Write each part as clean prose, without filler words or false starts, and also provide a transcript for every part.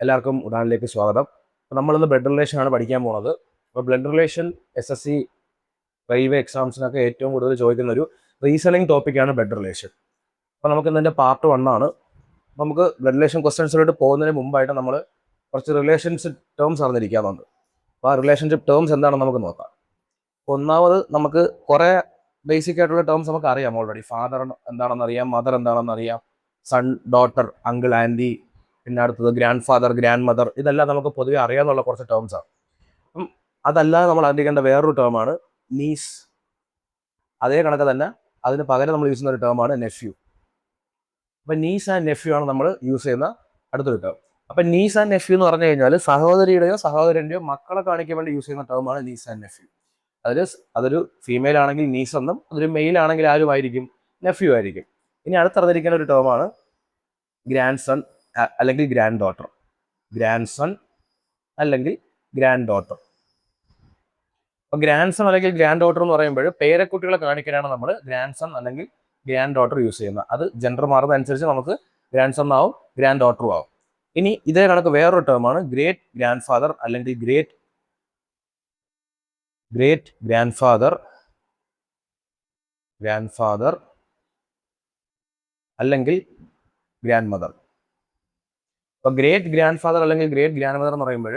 എല്ലാവർക്കും ഉഡാനിലേക്ക് സ്വാഗതം. അപ്പോൾ നമ്മളിന്ന് ബ്ലഡ് റിലേഷൻ ആണ് പഠിക്കാൻ പോകുന്നത്. അപ്പോൾ ബ്ലഡ് റിലേഷൻ SSC റെയിൽവേ എക്സാംസിനൊക്കെ ഏറ്റവും കൂടുതൽ ചോദിക്കുന്ന ഒരു റീസണിങ് ടോപ്പിക്കാണ് ബ്ലഡ് റിലേഷൻ. അപ്പോൾ നമുക്ക് ഇതിൻ്റെ പാർട്ട് 1 ആണ്. അപ്പോൾ നമുക്ക് ബ്ലഡ് റിലേഷൻ ക്വസ്റ്റ്യൻസിലോട്ട് പോകുന്നതിന് മുമ്പായിട്ട് നമ്മൾ കുറച്ച് റിലേഷൻഷിപ്പ് ടേംസ് അറിഞ്ഞിരിക്കാറുണ്ട്. അപ്പോൾ ആ റിലേഷൻഷിപ്പ് ടേംസ് എന്താണെന്ന് നമുക്ക് നോക്കാം. അപ്പോൾ ഒന്നാമത് നമുക്ക് കുറേ ബേസിക് ആയിട്ടുള്ള ടേംസ് നമുക്ക് അറിയാം ഓൾറെഡി. ഫാദർ എന്താണെന്ന് അറിയാം, മദർ എന്താണെന്ന് അറിയാം, സൺ, ഡോട്ടർ, അങ്കിൾ, ആൻറ്റി, പിന്നെ അടുത്തത് ഗ്രാൻഡ് ഫാദർ, ഗ്രാൻഡ് മദർ. ഇതെല്ലാം നമുക്ക് പൊതുവെ അറിയാമെന്നുള്ള കുറച്ച് ടേംസാണ്. അപ്പം അതല്ലാതെ നമ്മൾ അറിഞ്ഞിരിക്കേണ്ട വേറൊരു ടേമാണ് നീസ്. അതേ കണക്ക് തന്നെ അതിന് പകരം നമ്മൾ യൂസ് ചെയ്യുന്ന ഒരു ടേമാണ് നെഫ്യൂ. അപ്പം നീസ് ആൻഡ് നെഫ്യൂ ആണ് നമ്മൾ യൂസ് ചെയ്യുന്ന അടുത്തൊരു ടേം. അപ്പം നീസ് ആൻഡ് നെഫ്യൂ എന്ന് പറഞ്ഞു കഴിഞ്ഞാൽ സഹോദരിയുടെയോ സഹോദരൻ്റെയോ മക്കളെ കാണിക്കാൻ വേണ്ടി യൂസ് ചെയ്യുന്ന ടേമാണ് നീസ് ആൻഡ് നെഫ്യൂ. അതൊരു ഫീമെയിൽ ആണെങ്കിൽ നീസ് എന്നും അതൊരു മെയിൽ ആണെങ്കിൽ ആരുമായിരിക്കും, നെഫ്യൂ ആയിരിക്കും. ഇനി അടുത്തറിഞ്ഞിരിക്കേണ്ട ഒരു ടേമാണ് ഗ്രാൻഡ് സൺ അല്ലെങ്കിൽ ഗ്രാൻഡ് ഡോട്ടർ. ഗ്രാൻഡ് സൺ അല്ലെങ്കിൽ ഗ്രാൻഡ് ഡോട്ടർ. അപ്പോൾ ഗ്രാൻഡ് സൺ അല്ലെങ്കിൽ ഗ്രാൻഡ് ഡോട്ടർ എന്ന് പറയുമ്പോൾ പേരക്കുട്ടികളെ കാണിക്കാനാണ് നമ്മൾ ഗ്രാൻഡ് സൺ അല്ലെങ്കിൽ ഗ്രാൻഡ് ഡോട്ടർ യൂസ് ചെയ്യുന്നത്. അത് ജെൻഡർ മാറുന്നതനുസരിച്ച് നമുക്ക് ഗ്രാൻഡ് സൺ ആവും, ഗ്രാൻഡ് ഡോട്ടറും ആവും. ഇനി ഇതേ കണക്ക് വേറൊരു ടേമാണ് ഗ്രേറ്റ് ഗ്രാൻഡ് ഫാദർ അല്ലെങ്കിൽ ഗ്രേറ്റ് ഗ്രാൻഡ് ഫാദർ അല്ലെങ്കിൽ ഗ്രാൻഡ് മദർ. അപ്പോൾ ഗ്രേറ്റ് ഗ്രാൻഡ് ഫാദർ അല്ലെങ്കിൽ ഗ്രേറ്റ് ഗ്രാൻഡ് മദർ എന്ന് പറയുമ്പോൾ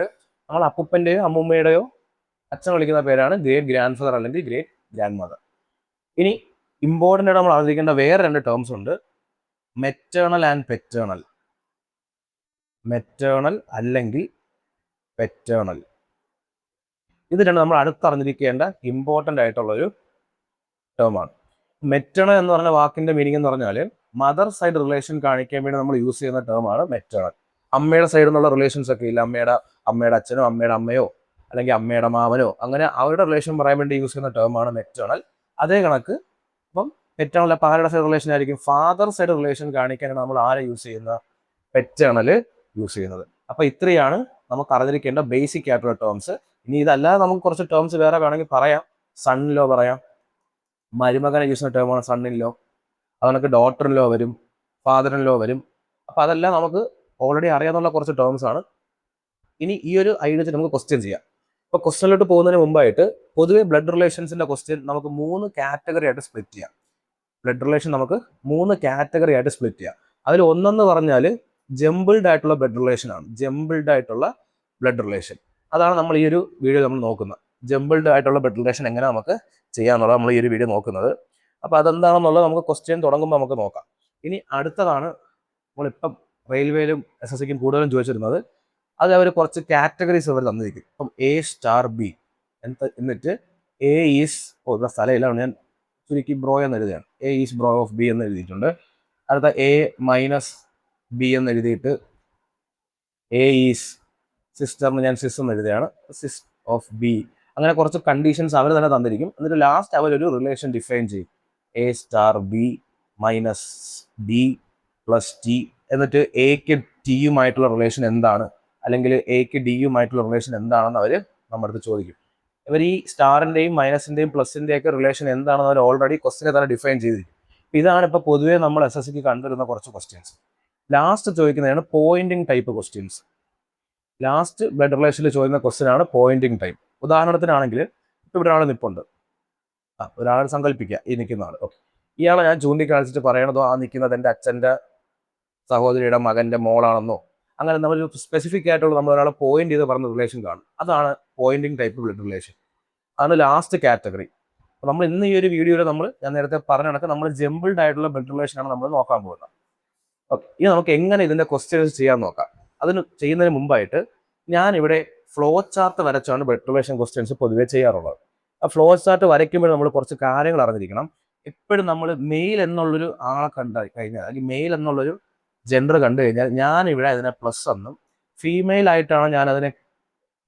നമ്മൾ അപ്പൂപ്പൻ്റെയോ അമ്മൂമ്മയുടെയോ അച്ഛൻ വിളിക്കുന്ന പേരാണ് ഗ്രേറ്റ് ഗ്രാൻഡ് ഫാദർ അല്ലെങ്കിൽ ഗ്രേറ്റ് ഗ്രാൻഡ് മദർ. ഇനി ഇമ്പോർട്ടൻ്റ് ആയിട്ട് നമ്മൾ അറിഞ്ഞിരിക്കേണ്ട വേറെ രണ്ട് ടേംസ് ഉണ്ട്, മെറ്റേണൽ ആൻഡ് പെറ്റേണൽ. മെറ്റേണൽ അല്ലെങ്കിൽ പെറ്റേണൽ. ഇത് രണ്ട് നമ്മൾ അടുത്തറിഞ്ഞിരിക്കേണ്ട ഇമ്പോർട്ടൻ്റ് ആയിട്ടുള്ളൊരു ടേമാണ്. മെറ്റേണൽ എന്ന് പറഞ്ഞ വാക്കിൻ്റെ മീനിങ് എന്ന് പറഞ്ഞാൽ മദർ സൈഡ് റിലേഷൻ കാണിക്കാൻ വേണ്ടി നമ്മൾ യൂസ് ചെയ്യുന്ന ടേമാണ് മെറ്റേണൽ. അമ്മയുടെ സൈഡിൽ നിന്നുള്ള റിലേഷൻസ് ഒക്കെ ഇല്ല, അമ്മയുടെ അച്ഛനോ അമ്മയുടെ അമ്മയോ അല്ലെങ്കിൽ അമ്മയുടെ മാമനോ, അങ്ങനെ അവരുടെ റിലേഷൻ പറയാൻ വേണ്ടി യൂസ് ചെയ്യുന്ന ടേമാണ് മെറ്റേണൽ. അതേ കണക്ക് ഇപ്പം മെറ്റേണൽ അപ്പോൾ ആരുടെ സൈഡ് റിലേഷൻ ആയിരിക്കും, ഫാദർ സൈഡ് റിലേഷൻ കാണിക്കാനാണ് നമ്മൾ ആരെ യൂസ് ചെയ്യുന്ന, പെറ്റേണൽ യൂസ് ചെയ്യുന്നത്. അപ്പോൾ ഇത്രയാണ് നമുക്ക് അറിഞ്ഞിരിക്കേണ്ട ബേസിക് ആയിട്ടുള്ള ടേംസ്. ഇനി ഇതല്ലാതെ നമുക്ക് കുറച്ച് ടേംസ് വേറെ വേണമെങ്കിൽ പറയാം. സണ്ണിലോ പറയാം, മരുമകനെ യൂസ് ചെയ്യുന്ന ടേമാണ് സണ്ണിലോ. അത് നമുക്ക് ഡോട്ടറിലോ വരും, ഫാദറിലോ വരും. അപ്പോൾ അതെല്ലാം നമുക്ക് ഓൾറെഡി അറിയാവുന്ന കുറച്ച് ടേംസ് ആണ്. ഇനി ഈ ഒരു ഐഡിയ വെച്ച് നമുക്ക് ക്വസ്റ്റ്യൻ ചെയ്യാം. അപ്പോൾ ക്വസ്റ്റ്യനിലോട്ട് പോകുന്നതിന് മുമ്പായിട്ട് പൊതുവെ ബ്ലഡ് റിലേഷൻസിൻ്റെ ക്വസ്റ്റ്യൻ നമുക്ക് 3 കാറ്റഗറി ആയിട്ട് സ്പ്ലിറ്റ് ചെയ്യാം. ബ്ലഡ് റിലേഷൻ നമുക്ക് 3 കാറ്റഗറി ആയിട്ട് സ്പ്ലിറ്റ് ചെയ്യാം. അതിൽ ഒന്നെന്ന് പറഞ്ഞാൽ ജംബിൾഡ് ആയിട്ടുള്ള ബ്ലഡ് റിലേഷൻ ആണ്. ജംബിൾഡ് ആയിട്ടുള്ള ബ്ലഡ് റിലേഷൻ, അതാണ് നമ്മൾ ഈ ഒരു വീഡിയോ നമ്മൾ നോക്കുന്നത്. ജംബിൾഡ് ആയിട്ടുള്ള ബ്ലഡ് റിലേഷൻ എങ്ങനെ നമുക്ക് ചെയ്യാമെന്നുള്ളത് നമ്മൾ ഈ ഒരു വീഡിയോ നോക്കുന്നത്. അപ്പോൾ അതെന്താണെന്നുള്ളത് നമുക്ക് ക്വസ്റ്റ്യൻ തുടങ്ങുമ്പോൾ നമുക്ക് നോക്കാം. ഇനി അടുത്തതാണ് നമ്മളിപ്പം റെയിൽവേയിലും SSCക്കും കൂടുതലും ചോദിച്ചിരുന്നത്. അത് അവർ കുറച്ച് കാറ്റഗറീസ് അവർ തന്നിരിക്കും. ഇപ്പം A*B എന്നിട്ട് A ഈസ് സ്ഥലമില്ല, ഞാൻ ചുരുക്കി ബ്രോ എന്ന് എഴുതുകയാണ്. A is bro of B എന്ന് എഴുതിയിട്ടുണ്ട്. അടുത്ത A-B എന്ന് എഴുതിയിട്ട് A ഈസ് സിസ്റ്ററിന് ഞാൻ സിസ് എന്ന് എഴുതുകയാണ്, സിസ് ഓഫ് B. അങ്ങനെ കുറച്ച് കണ്ടീഷൻസ് അവർ തന്നെ തന്നിരിക്കും. എന്നിട്ട് ലാസ്റ്റ് അവരൊരു റിലേഷൻ ഡിഫൈൻ ചെയ്യും, A*B - D + T. എന്നിട്ട് എക്ക് ടിയുമായിട്ടുള്ള റിലേഷൻ എന്താണ്, അല്ലെങ്കിൽ എക്ക് ഡിയുമായിട്ടുള്ള റിലേഷൻ എന്താണെന്ന് അവർ നമ്മുടെ അടുത്ത് ചോദിക്കും. ഇവർ ഈ സ്റ്റാറിൻ്റെയും മൈനസിൻ്റെയും പ്ലസിൻ്റെയും ഒക്കെ റിലേഷൻ എന്താണെന്ന് അവർ ഓൾറെഡി ക്വസ്റ്റിനെ തന്നെ ഡിഫൈൻ ചെയ്തിരിക്കും. ഇതാണ് ഇപ്പോൾ പൊതുവേ നമ്മൾ SSCക്ക് കണ്ടുവരുന്ന കുറച്ച് ക്വസ്റ്റ്യൻസ്. ലാസ്റ്റ് ചോദിക്കുന്നതാണ് pointing type questions. Last blood റിലേഷനിൽ ചോദിക്കുന്ന ക്വസ്റ്റ്യൻ ആണ് പോയിന്റിങ് ടൈപ്പ്. ഉദാഹരണത്തിനാണെങ്കിൽ ഇപ്പോൾ ഇവിടെ ഒരാൾ നിൽപ്പുണ്ട്, ഒരാൾ സങ്കല്പിക്കുക, ഈ നിൽക്കുന്ന ആൾ. ഓക്കെ, ഇയാളെ ഞാൻ ചൂണ്ടിക്കാണിച്ചിട്ട് പറയണതോ ആ നിൽക്കുന്നത് എൻ്റെ അച്ഛൻ്റെ സഹോദരിയുടെ മകൻ്റെ മോളാണെന്നോ, അങ്ങനെ നമ്മൾ സ്പെസിഫിക് ആയിട്ടുള്ള നമ്മൾ ഒരാളെ പോയിന്റ് ചെയ്ത് പറഞ്ഞ റിലേഷൻ കാണും. അതാണ് പോയിന്റിങ് ടൈപ്പ് ബ്ലഡ് റിലേഷൻ. അതാണ് ലാസ്റ്റ് കാറ്റഗറി. അപ്പോൾ നമ്മൾ ഇന്ന് ഈ ഒരു വീഡിയോയിൽ ഞാൻ നേരത്തെ പറഞ്ഞ കണക്ക് നമ്മൾ ജംബിൾഡ് ആയിട്ടുള്ള ബ്ലഡ് റിലേഷനാണ് നമ്മൾ നോക്കാൻ പോകുന്നത്. ഓക്കെ, ഇനി നമുക്ക് എങ്ങനെ ഇതിൻ്റെ ക്വസ്റ്റ്യൻസ് ചെയ്യാൻ നോക്കാം. അതിന് ചെയ്യുന്നതിന് മുമ്പായിട്ട് ഞാനിവിടെ ഫ്ലോ ചാർട്ട് വരച്ചാണ് ബ്ലഡ് റിലേഷൻ ക്വസ്റ്റ്യൻസ് പൊതുവെ ചെയ്യാറുള്ളത്. ആ ഫ്ലോ ചാർട്ട് വരയ്ക്കുമ്പോൾ നമ്മൾ കുറച്ച് കാര്യങ്ങൾ അറിഞ്ഞിരിക്കണം. എപ്പോഴും നമ്മൾ മെയിൽ എന്നുള്ളൊരു ആളെ കണ്ടു കഴിഞ്ഞാൽ, അല്ലെങ്കിൽ മെയിൽ എന്നുള്ളൊരു ജെൻഡർ കണ്ടു കഴിഞ്ഞാൽ ഞാനിവിടെ അതിനെ പ്ലസ് എന്നും, ഫീമെയിൽ ആയിട്ടാണ് ഞാൻ അതിനെ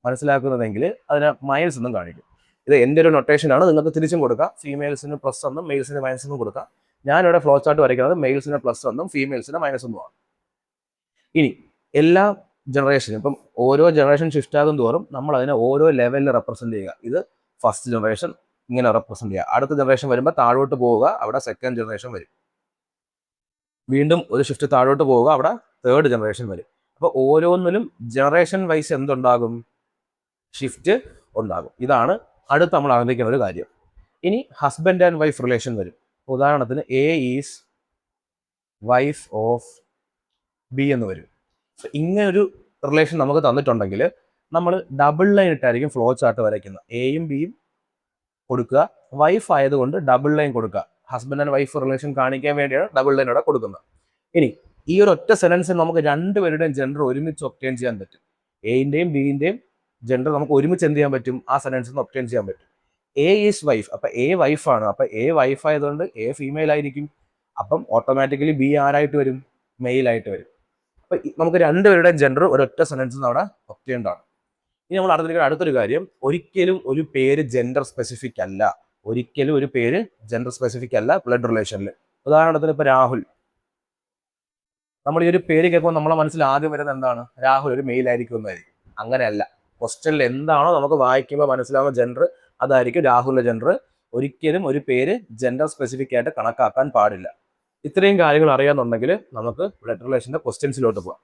മനസ്സിലാക്കുന്നതെങ്കിൽ അതിനെ മൈനസ് എന്നും കാണിക്കും. ഇത് എൻ്റെ ഒരു നൊട്ടേഷനാണ്, നിങ്ങൾക്ക് തിരിച്ചും കൊടുക്കാം. ഫീമെയിൽസിന് പ്ലസ് എന്നും മെയിൽസിന് മൈനസ് എന്നും കൊടുക്കാം. ഞാനിവിടെ ഫ്ലോ ചാർട്ട് വരയ്ക്കുന്നത് മെയിൽസിന് പ്ലസ് എന്നും ഫീമെയിൽസിന് മൈനസ് എന്നുമാണ്. ഇനി എല്ലാ ജനറേഷനും ഇപ്പം ഓരോ ജനറേഷൻ ഷിഫ്റ്റ് ആകും തോറും നമ്മൾ അതിനെ ഓരോ ലെവലിൽ റെപ്രസെൻറ്റ് ചെയ്യുക. ഇത് ഫസ്റ്റ് ജനറേഷൻ ഇങ്ങനെ റെപ്രസെൻറ്റ് ചെയ്യുക. അടുത്ത ജനറേഷൻ വരുമ്പോൾ താഴോട്ട് പോവുക, അവിടെ സെക്കൻഡ് ജനറേഷൻ വരും. വീണ്ടും ഒരു ഷിഫ്റ്റ് താഴോട്ട് പോവുക, അവിടെ തേർഡ് ജനറേഷൻ വരും. അപ്പോൾ ഓരോന്നിലും ജനറേഷൻ വൈസ് എന്തുണ്ടാകും? ഷിഫ്റ്റ് ഉണ്ടാകും. ഇതാണ് അടുത്ത് നമ്മൾ അറിഞ്ഞിരിക്കുന്ന ഒരു കാര്യം. ഇനി ഹസ്ബൻഡ് ആൻഡ് വൈഫ് റിലേഷൻ വരും. ഉദാഹരണത്തിന് A is wife of B എന്ന് വരും. ഇങ്ങനൊരു റിലേഷൻ നമുക്ക് തന്നിട്ടുണ്ടെങ്കിൽ നമ്മൾ ഡബിൾ ലൈൻ ഇട്ടായിരിക്കും ഫ്ലോ ചാർട്ട് വരയ്ക്കുന്നത്. എയും ബിയും കൊടുക്കുക, വൈഫ് ആയതുകൊണ്ട് ഡബിൾ ലൈൻ കൊടുക്കുക. ഹസ്ബൻഡ് ആൻഡ് വൈഫ് റിലേഷൻ കാണിക്കാൻ വേണ്ടിയാണ് ഡബിൾ ലൈൻ ഇവിടെ കൊടുക്കുന്നത്. ഇനി ഈ ഒരു ഒറ്റ സെന്റൻസിൽ നമുക്ക് രണ്ടുപേരുടെയും ജെൻഡർ ഒരുമിച്ച് ഒബ്റ്റെയിൻ ചെയ്യാൻ പറ്റും. എയുടെയും ബിയുടെയും ജെൻഡർ നമുക്ക് ഒരുമിച്ച് എന്ത് ചെയ്യാൻ പറ്റും? ആ സെന്റൻസിൽ നിന്ന് ഒബ്റ്റെയിൻ ചെയ്യാൻ പറ്റും. എ ഈസ് വൈഫ്, അപ്പൊ എ വൈഫാണ്, അപ്പൊ എ വൈഫ് ആയതുകൊണ്ട് എ ഫീമെയിൽ ആയിരിക്കും. അപ്പം ഓട്ടോമാറ്റിക്കലി ബി ആരായിട്ട് വരും? മെയിൽ ആയിട്ട് വരും. അപ്പൊ നമുക്ക് രണ്ടുപേരുടെയും ജെൻഡർ ഒരൊറ്റ സെന്റൻസിൽ നിന്ന് അവിടെ ഒബ്റ്റെയിൻഡാണ്. ഇനി നമ്മൾ അറിഞ്ഞിരിക്കുന്ന അടുത്തൊരു കാര്യം, ഒരിക്കലും ഒരു പേര് ജെൻഡർ സ്പെസിഫിക് അല്ല. ഒരിക്കലും ഒരു പേര് ജെൻഡർ സ്പെസിഫിക് അല്ല ബ്ലഡ് റിലേഷനിൽ. ഉദാഹരണത്തിന് ഇപ്പൊ രാഹുൽ, നമ്മൾ ഈ ഒരു പേര് കേൾക്കുമ്പോൾ നമ്മളെ മനസ്സിൽ ആദ്യം വരുന്നത് എന്താണ്? രാഹുൽ ഒരു മെയിൽ ആയിരിക്കും എന്നായിരിക്കും. അങ്ങനെയല്ല. ക്വസ്റ്റ്യനിൽ എന്താണോ നമുക്ക് വായിക്കുമ്പോൾ മനസ്സിലാവുന്ന ജെൻഡർ അതായിരിക്കും രാഹുലിന്റെ ജെൻഡർ. ഒരിക്കലും ഒരു പേര് ജെൻഡർ സ്പെസിഫിക് ആയിട്ട് കണക്കാക്കാൻ പാടില്ല. ഇത്രയും കാര്യങ്ങൾ അറിയാന്നുണ്ടെങ്കിൽ നമുക്ക് ബ്ലഡ് റിലേഷന്റെ ക്വസ്റ്റ്യൻസിലോട്ട് പോകാം.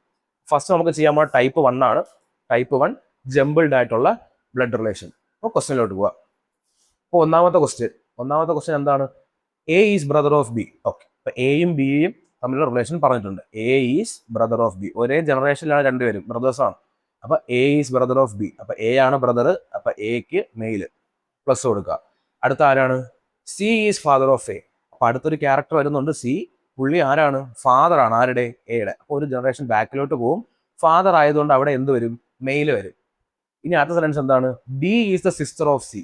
ഫസ്റ്റ് നമുക്ക് ചെയ്യാൻ പോകുന്ന ടൈപ്പ് 1 ആണ്. ടൈപ്പ് 1 ജംബിൾഡ് ആയിട്ടുള്ള ബ്ലഡ് റിലേഷൻ. അപ്പോൾ ക്വസ്റ്റ്യനിലോട്ട് പോവാം. അപ്പോൾ ഒന്നാമത്തെ ക്വസ്റ്റ്യൻ എന്താണ്? A is brother of B. Okay, അപ്പൊ എയും ബിയും തമ്മിലുള്ള റിലേഷൻ പറഞ്ഞിട്ടുണ്ട്. A is brother of B. ഒരേ ജനറേഷനിലാണ് രണ്ടുപേരും, ബ്രദേഴ്സാണ്. അപ്പൊ A is brother of B. അപ്പൊ എ ആണ് ബ്രദർ, അപ്പൊ എക്ക് മെയില് പ്ലസ് കൊടുക്കുക. അടുത്ത ആരാണ്? C is father of A. അപ്പൊ അടുത്തൊരു ക്യാരക്ടർ വരുന്നുണ്ട്, സി. പുള്ളി ആരാണ്? ഫാദർ ആണ്. ആരുടെ? എയുടെ. അപ്പൊ ഒരു ജനറേഷൻ ബാക്കിലോട്ട് പോവും. ഫാദർ ആയതുകൊണ്ട് അവിടെ എന്ത് വരും? മെയില് വരും. ഇനി അടുത്ത സെന്റൻസ് എന്താണ്? D is the sister of C.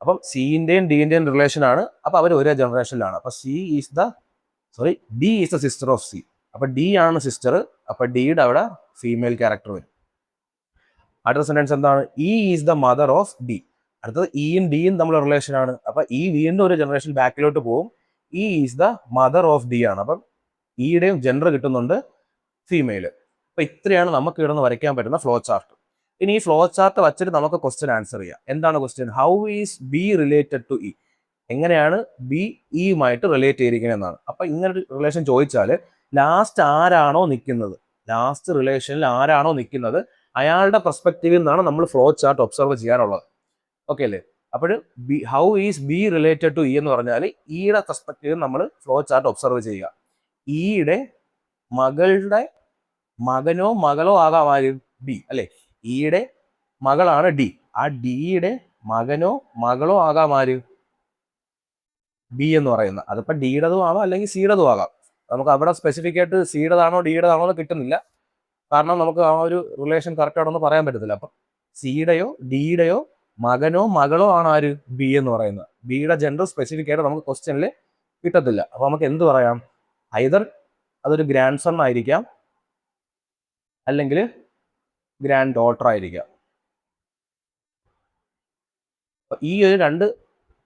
അപ്പം സിന്റെയും ഡിന്റെയും റിലേഷൻ ആണ്. അപ്പൊ അവർ ഒരേ ജനറേഷനിലാണ്. അപ്പൊ D is the sister of C. അപ്പൊ ഡി ആണ് സിസ്റ്റർ. അപ്പൊ ഡിയുടെ അവിടെ ഫീമെയിൽ ക്യാരക്ടർ വരും. അടുത്ത സെന്റൻസ് എന്താണ്? E is the mother of D. അടുത്തത് ഇയും ഡിയും തമ്മിലുള്ള റിലേഷൻ ആണ്. അപ്പൊ ഈ വീണ്ടും ഒരു ജനറേഷൻ ബാക്കിലോട്ട് പോകും. E is the mother of D ആണ്. അപ്പം ഇയുടെയും ജെൻഡർ കിട്ടുന്നുണ്ട്, ഫീമെയിൽ. അപ്പൊ ഇത്രയാണ് നമുക്ക് ഇവിടെ നിന്ന് വരയ്ക്കാൻ പറ്റുന്ന ഫ്ലോ ചാർട്ട്. ഇനി ഈ ഫ്ലോ ചാർട്ട് വച്ചിട്ട് നമുക്ക് ക്വസ്റ്റ്യൻ ആൻസർ ചെയ്യാം. എന്താണ് question? How is B related to E? എങ്ങനെയാണ് ബി ഇയുമായിട്ട് റിലേറ്റ് ചെയ്തിരിക്കുന്നത് എന്നാണ്. അപ്പൊ ഇങ്ങനെ ഒരു റിലേഷൻ ചോദിച്ചാൽ ലാസ്റ്റ് ആരാണോ നിൽക്കുന്നത്, ലാസ്റ്റ് റിലേഷനിൽ ആരാണോ നിൽക്കുന്നത് അയാളുടെ പെർസ്പെക്റ്റീവിൽ നിന്നാണ് നമ്മൾ ഫ്ലോ ചാർട്ട് ഒബ്സർവ് ചെയ്യാനുള്ളത്. ഓക്കെ അല്ലേ? അപ്പോൾ how is B related to E എന്ന് പറഞ്ഞാൽ ഇയുടെ പെർസ്പെക്റ്റീവിൽ നമ്മൾ ഫ്ലോ ചാർട്ട് ഒബ്സർവ് ചെയ്യുക. ഇയുടെ മകളുടെ മകനോ മകളോ ആകാം ആര്? ബി അല്ലെ? ഇയുടെ മകളാണ് ഡി. ആ ഡിയുടെ മകനോ മകളോ ആകാം ആര്? ബി എന്ന് പറയുന്നത്. അതിപ്പോ ഡിയുടേതും ആവാം അല്ലെങ്കിൽ സിയുടേതും ആകാം. നമുക്ക് അവിടെ സ്പെസിഫിക് ആയിട്ട് സിയുടേതാണോ ഡിയുടേതാണോ എന്ന് കിട്ടുന്നില്ല. കാരണം നമുക്ക് ആ ഒരു റിലേഷൻ കറക്റ്റ് ആണെന്ന് പറയാൻ പറ്റത്തില്ല. അപ്പൊ സിയുടെയോ ഡിയുടെയോ മകനോ മകളോ ആണ് ആര്? ബി എന്ന് പറയുന്നത്. ബിയുടെ ജെൻഡർ സ്പെസിഫിക് ആയിട്ട് നമുക്ക് ക്വസ്റ്റ്യനിൽ കിട്ടത്തില്ല. അപ്പൊ നമുക്ക് എന്ത് പറയാം? ഐദർ അതൊരു ഗ്രാൻഡ് സൺ ആയിരിക്കാം, അല്ലെങ്കിൽ ഗ്രാൻഡ് ഡോട്ടർ ആയിരിക്കാം. ഈ ഒരു രണ്ട്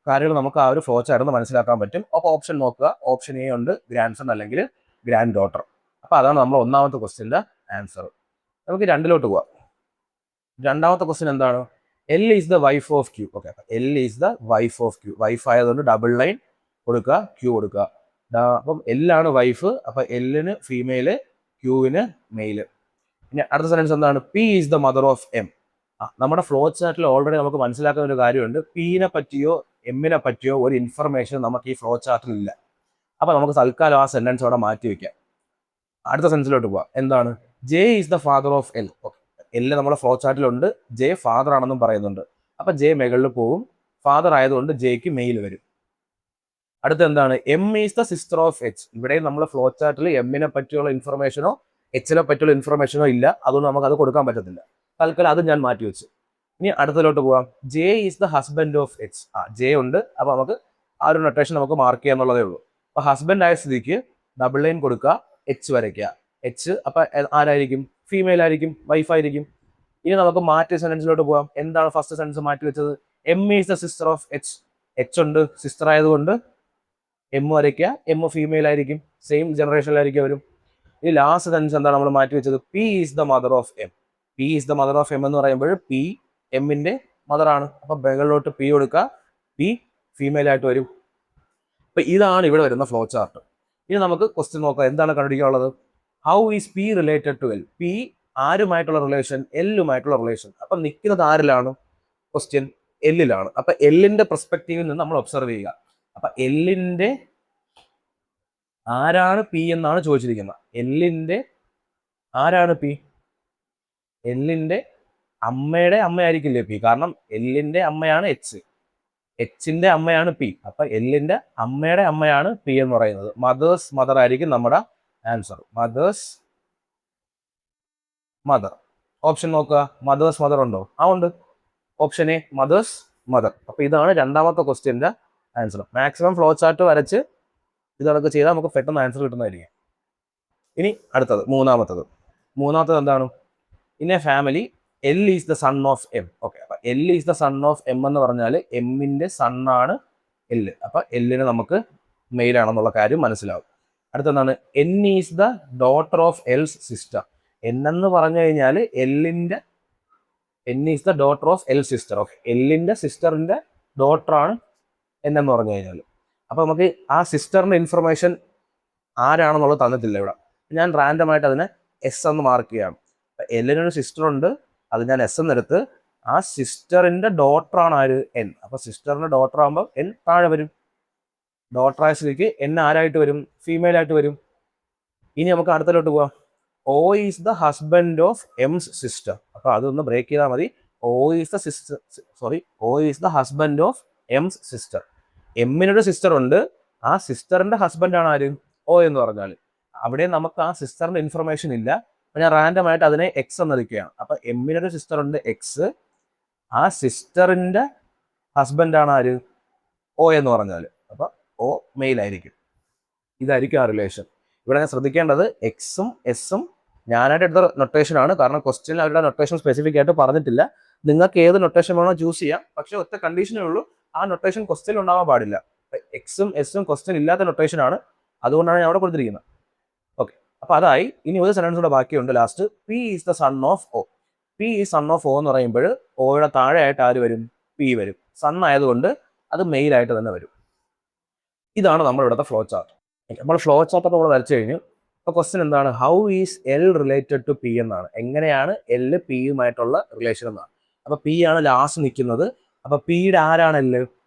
കാര്യങ്ങൾ നമുക്ക് ആ ഒരു ഫ്ലോ ചാർട്ട് മനസ്സിലാക്കാൻ പറ്റും. അപ്പോൾ ഓപ്ഷൻ നോക്കുക. ഓപ്ഷൻ എ ഉണ്ട്, ഗ്രാൻഡ് സൺ അല്ലെങ്കിൽ ഗ്രാൻഡ് ഡോട്ടർ. അപ്പൊ അതാണ് നമ്മൾ ഒന്നാമത്തെ ക്വസ്റ്റ്യന്റെ ആൻസർ. നമുക്ക് രണ്ടിലോട്ട് പോവാം. രണ്ടാമത്തെ ക്വസ്റ്റ്യൻ എന്താണ്? L is the wife of Q. Okay, L is the wife of Q. Wife ആയതുകൊണ്ട് ഡബിൾ ലൈൻ കൊടുക്കുക, ക്യൂ കൊടുക്കുക. അപ്പം എല്ലാണ് വൈഫ്. അപ്പൊ എല്ലിന് ഫീമെയില്, ക്യൂവിന് മെയില്. ഇനി അടുത്ത സെന്റൻസ് എന്താണ്? P is the mother of M. നമ്മുടെ ഫ്ലോ ചാർട്ടിൽ ഓൾറെഡി നമുക്ക് മനസ്സിലാക്കുന്ന ഒരു കാര്യമുണ്ട്. പിനെ പറ്റിയോ എമ്മിനെ പറ്റിയോ ഒരു ഇൻഫർമേഷൻ നമുക്ക് ഈ ഫ്ലോ ചാർട്ടിൽ ഇല്ല. അപ്പൊ നമുക്ക് തൽക്കാലം ആ സെന്റൻസ് അവിടെ മാറ്റി വെക്കാം. അടുത്ത സെന്റൻസിലോട്ട് പോവാം. എന്താണ്? J is the father of L. Okay, L നമ്മുടെ ഫ്ലോ ചാർട്ടിലുണ്ട്, ജെ ഫാദർ ആണെന്നും പറയുന്നുണ്ട്. അപ്പൊ ജെ മുകളിൽ പോകും. ഫാദർ ആയതുകൊണ്ട് ജെക്ക് മെയിൽ വരും. അടുത്ത എന്താണ്? M is the sister of H. ഇവിടെ നമ്മുടെ ഫ്ലോ ചാർട്ടിൽ എമ്മിനെ പറ്റിയുള്ള ഇൻഫർമേഷനോ എച്ചിനെ പറ്റിയുള്ള ഇൻഫർമേഷനോ ഇല്ല. അതുകൊണ്ട് നമുക്ക് അത് കൊടുക്കാൻ പറ്റത്തില്ല. തൽക്കാലം അത് ഞാൻ മാറ്റി വെച്ചു. ഇനി അടുത്തതിലോട്ട് പോവാം. J is the husband of H. J ഉണ്ട്. അപ്പൊ നമുക്ക് ആ ഒരു നൊട്ടേഷൻ നമുക്ക് മാർക്ക് ചെയ്യാന്നുള്ളതേ ഉള്ളൂ. അപ്പൊ ഹസ്ബൻഡ് ആയ സ്ഥിതിക്ക് ഡബിൾ ലൈൻ കൊടുക്കുക, എച്ച് വരയ്ക്കുക. എച്ച് അപ്പൊ ആരായിരിക്കും? ഫീമെയിൽ ആയിരിക്കും, വൈഫ് ആയിരിക്കും. ഇനി നമുക്ക് മാറ്റി സെന്റൻസിലോട്ട് പോവാം. എന്താണ് ഫസ്റ്റ് സെന്റൻസ് മാറ്റി വെച്ചത്? M is the sister of H. H ഉണ്ട്, സിസ്റ്റർ ആയതുകൊണ്ട് എം വരയ്ക്കുക. എം ഫീമെയിൽ ആയിരിക്കും, സെയിം ജനറേഷനിലായിരിക്കും വരും. ഇനി ലാസ്റ്റ് സെന്റൻസ് എന്താണ് നമ്മൾ മാറ്റി വെച്ചത്? P is the mother of M. P is the mother of M എന്ന് പറയുമ്പോൾ പി എമ്മിന്റെ മദർ ആണ്. അപ്പൊ ബഗളിലോട്ട് പി കൊടുക്കുക, പി ഫീമെയിൽ ആയിട്ട് വരും. അപ്പൊ ഇതാണ് ഇവിടെ വരുന്ന ഫ്ലോ ചാർട്ട്. ഇനി നമുക്ക് ക്വസ്റ്റ്യൻ നോക്കാം. എന്താണ് കണ്ടുപിടിക്കാനുള്ളത്? How is P related to L? P ആരുമായിട്ടുള്ള റിലേഷൻ? എല്ലുമായിട്ടുള്ള റിലേഷൻ. അപ്പൊ നിൽക്കുന്നത് ആരിലാണ്? ക്വസ്റ്റ്യൻ എല്ലിലാണ്. അപ്പൊ എല്ലിന്റെ പെർസ്പെക്റ്റീവിൽ നിന്ന് നമ്മൾ ഒബ്സർവ് ചെയ്യുക. അപ്പൊ എല്ലിന്റെ ആരാണ് പി എന്നാണ് ചോദിച്ചിരിക്കുന്നത്. എല്ലിന്റെ ആരാണ് പി? എല്ലിന്റെ അമ്മയുടെ അമ്മയായിരിക്കില്ലേ പി? കാരണം എല്ലിന്റെ അമ്മയാണ് എച്ച്, എച്ചിന്റെ അമ്മയാണ് പി. അപ്പൊ എല്ലിന്റെ അമ്മയുടെ അമ്മയാണ് പി എന്ന് പറയുന്നത്. മദേഴ്സ് മദർ ആയിരിക്കും നമ്മുടെ ആൻസർ. Mother's mother. ഓപ്ഷൻ നോക്കുക, മദേഴ്സ് മദർ ഉണ്ടോ? ആ ഉണ്ട്. Option A mother's mother. അപ്പൊ ഇതാണ് രണ്ടാമത്തെ ക്വസ്റ്റ്യന്റെ ആൻസർ. മാക്സിമം ഫ്ലോ ചാർട്ട് വരച്ച് ഇതൊക്കെ ചെയ്താൽ നമുക്ക് പെട്ടെന്ന് ആൻസർ കിട്ടുന്നതായിരിക്കും. ഇനി അടുത്തത് മൂന്നാമത്തത് എന്താണ്? In a family L is the son of M. Okay, അപ്പൊ L is the son of M എന്ന് പറഞ്ഞാൽ എമ്മിന്റെ സണ്ണാണ് എല്ല്. അപ്പൊ എല്ലിന് നമുക്ക് മെയിൽ ആണെന്നുള്ള കാര്യം മനസ്സിലാവും. അടുത്തെന്താണ്? N is the daughter of L's sister. N എന്ന് പറഞ്ഞു കഴിഞ്ഞാൽ N is the daughter of L sister. Okay, എല്ലിന്റെ സിസ്റ്ററിന്റെ ഡോട്ടറാണ് എൻ എന്ന് പറഞ്ഞു കഴിഞ്ഞാൽ. അപ്പൊ നമുക്ക് ആ സിസ്റ്ററിന്റെ ഇൻഫർമേഷൻ ആരാണെന്നുള്ളത് തന്നിട്ടില്ല ഇവിടെ. ഞാൻ റാൻഡമായിട്ട് അതിനെ എസ് എന്ന് മാർക്ക് ചെയ്യാണ്. എല്ലിനൊരു സിസ്റ്റർ ഉണ്ട്, അത് ഞാൻ എസ് എന്നെടുത്ത് ആ സിസ്റ്ററിന്റെ ഡോട്ടറാണ് ആര്? എൻ. അപ്പൊ സിസ്റ്ററിന്റെ ഡോട്ടർ ആകുമ്പോൾ എൻ താഴെ വരും. ഡോട്ടർ ആയ സ്ഥിതിക്ക് എൻ ആരായിട്ട് വരും? ഫീമെയിൽ ആയിട്ട് വരും. ഇനി നമുക്ക് അടുത്തലോട്ട് പോവാം. O is the husband of M's sister. അപ്പൊ അതൊന്ന് ബ്രേക്ക് ചെയ്താൽ മതി. O is the husband of M's sister. എമ്മിനൊരു സിസ്റ്റർ ഉണ്ട്, ആ സിസ്റ്ററിന്റെ ഹസ്ബൻഡാണ് ആര്? ഓ എന്ന് പറഞ്ഞാൽ. അവിടെ നമുക്ക് ആ സിസ്റ്ററിന്റെ ഇൻഫർമേഷൻ ഇല്ല. അപ്പൊ ഞാൻ റാൻഡമായിട്ട് അതിനെ എക്സ് എന്നിരിക്കുകയാണ്. അപ്പൊ എമ്മിനൊരു സിസ്റ്റർ ഉണ്ട് എക്സ്, ആ സിസ്റ്ററിന്റെ ഹസ്ബൻഡാണ് ആര്? ഓ എന്ന് പറഞ്ഞാൽ. അപ്പൊ ഓ മെയിൽ ആയിരിക്കും. ഇതായിരിക്കും ആ റിലേഷൻ. ഇവിടെ ഞാൻ ശ്രദ്ധിക്കേണ്ടത് എക്സും എസും ഞാനായിട്ട് എടുത്ത നൊട്ടേഷൻ ആണ്. കാരണം ക്വസ്റ്റ്യനിൽ അവരുടെ നൊട്ടേഷൻ സ്പെസിഫിക് ആയിട്ട് പറഞ്ഞിട്ടില്ല. നിങ്ങൾക്ക് ഏത് നൊട്ടേഷൻ വേണോ ചൂസ് ചെയ്യാം. പക്ഷെ ഒറ്റ കണ്ടീഷനേ ഉള്ളൂ, ആ നൊട്ടേഷൻ ക്വസ്റ്റ്യനിൽ ഉണ്ടാവാൻ പാടില്ല. എക്സും എസും ക്വസ്റ്റ്യൻ ഇല്ലാത്ത നൊട്ടേഷൻ ആണ്, അതുകൊണ്ടാണ് ഞാൻ അവിടെ കൊടുത്തിരിക്കുന്നത്. ഓക്കെ, അപ്പൊ അതായി. ഇനി ഒരു സെന്റൻസ് കൂടെ ബാക്കിയുണ്ട്. Last P is the son of O. P is son of O എന്ന് പറയുമ്പോൾ ഓയുടെ താഴെയായിട്ട് ആര് വരും? പി വരും. സൺ ആയതുകൊണ്ട് അത് മെയിൽ ആയിട്ട് തന്നെ വരും. ഇതാണ് നമ്മൾ ഇവിടുത്തെ ഫ്ലോ ചാർട്ട്. നമ്മൾ ഫ്ലോ ചാർട്ട് അപ്പോൾ നമ്മൾ വരച്ചു കഴിഞ്ഞു. അപ്പോൾ ക്വസ്റ്റ്യൻ എന്താണ്? How is L related to P എന്നാണ്. എങ്ങനെയാണ് എൽ പിയുമായിട്ടുള്ള റിലേഷൻ എന്നാണ്. അപ്പൊ പി ആണ് ലാസ്റ്റ് നിൽക്കുന്നത്. അപ്പൊ പിയുടെ ആരാണ് എല്?